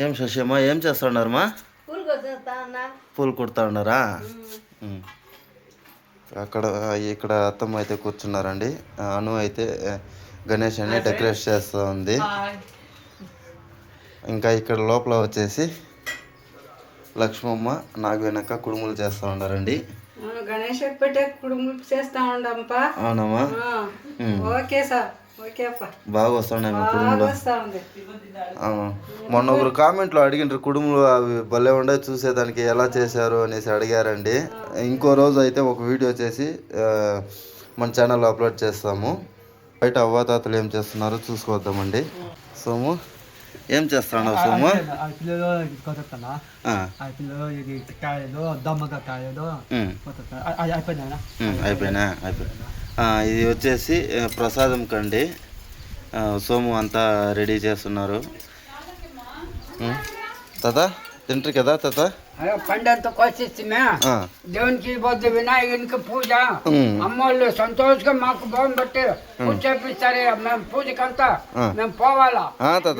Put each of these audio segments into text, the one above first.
ఏం శశమ్మా ఏం చేస్తా ఉన్నారమ్మా? పూలు కుడతా ఉన్నారా? అక్కడ ఇక్కడ అత్తమ్మ అయితే కూర్చున్నారండి. అను అయితే గణేష్ అని డెకరేట్ చేస్తూ ఉంది. ఇంకా ఇక్కడ లోపల వచ్చేసి లక్ష్మమ్మ నాకు వెనక కుడుములు చేస్తూ ఉన్నారండి. గణేష్ పెట్టే కుడుములు చేస్తా ఉండమ్మా. అవునమ్మా. Okay sir. బాగా వస్తున్నాయి మీ కుడుములు. మొన్న ఒకరు కామెంట్లో అడిగినారు కుడుములు అవి భలే ఉండే చూసేదానికి ఎలా చేశారు అనేసి అడిగారండి. ఇంకో రోజు అయితే ఒక వీడియో చేసి మన ఛానల్లో అప్లోడ్ చేస్తాము. బయట అవ్వాతాతలు ఏం చేస్తున్నారో చూసుకొద్దామండి. సోము ఏం చేస్తున్నావు సోము? అయిపోయినా ఇది వచ్చేసి ప్రసాదం కండి. సోము అంతా రెడీ చేస్తున్నారు. తాత తింటారు కదా తాత? పండంతా కోసిస్తున్నా దేవునికి పోతే వినాయకునికి పూజ అమ్మోళ్ళు సంతోషంగా మాకు భవన్ బట్టి కూర్చోపిస్తారు. మేము పూజకంతా మేము పోవాలా తాత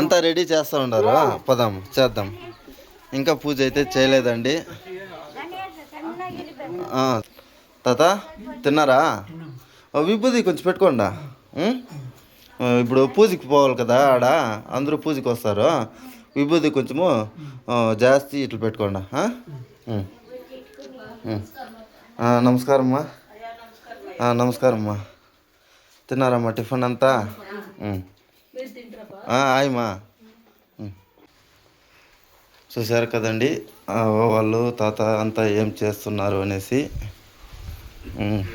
అంతా రెడీ చేస్తూ ఉన్నారు. పదాం చేద్దాం. ఇంకా పూజ అయితే చేయలేదండి. తాత తిన్నారా? విభూది కొంచెం పెట్టుకోండా. ఇప్పుడు పూజకి పోవాలి కదా, ఆడ అందరూ పూజకి వస్తారు. విభూది కొంచెము జాస్తి ఇట్లా పెట్టుకోండి. నమస్కారమ్మా. నమస్కారమ్మా. తిన్నారమ్మా టిఫిన్ అంతా? ఆయమ్మా. చూశారు కదండి వాళ్ళు తాత అంతా ఏం చేస్తున్నారు అనేసి.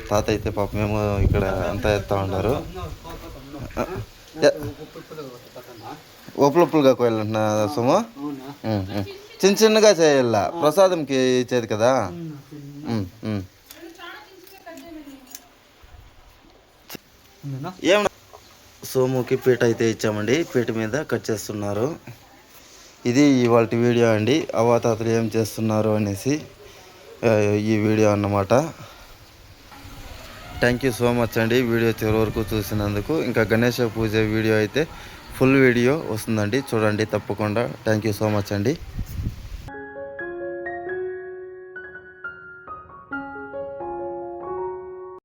తాత అయితే పాపం మేము ఇక్కడ అంతా ఎత్తా ఉన్నారు. ఒప్పులుగా కోయాలంటున్నా సుమ. చిన్న చిన్నగా చేయాల ప్రసాదంకి ఇచ్చేది కదా. ఏమన్నా సోముకి పీట అయితే ఇచ్చామండి. పీట మీద కట్ చేస్తున్నారు. ఇది ఇవాళ వీడియో అండి. అవ్వాతాతలు ఏం చేస్తున్నారు అనేసి ఈ వీడియో అన్నమాట. థ్యాంక్ యూ సో మచ్ అండి వీడియో చివరి వరకు చూసినందుకు. ఇంకా గణేష పూజ వీడియో అయితే ఫుల్ వీడియో వస్తుందండి, చూడండి తప్పకుండా. థ్యాంక్ యూ సో మచ్ అండి.